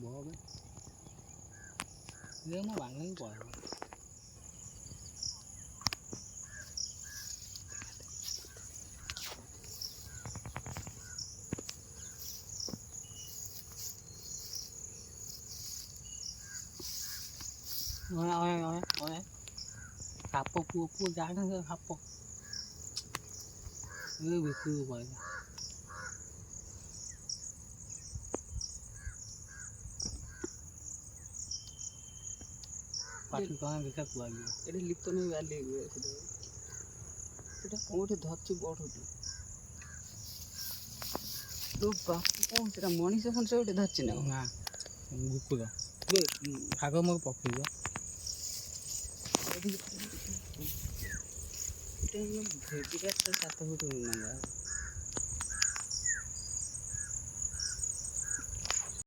bỏ đấy nếu mà bạn lấy quả ôi kapok pu jangan ke kapok beku vậy পাটি কখন দেখা লাগবে এটা লিপ্ত নেই আলে এটা কোমরে ধরছে বড়টি তো বাপু সেটা মনীষ এখন সে ওটা ধরছে না না গুপু দাও ভাগ মোক পকিব এটা ভেটিটা একটা সাথে ফুট না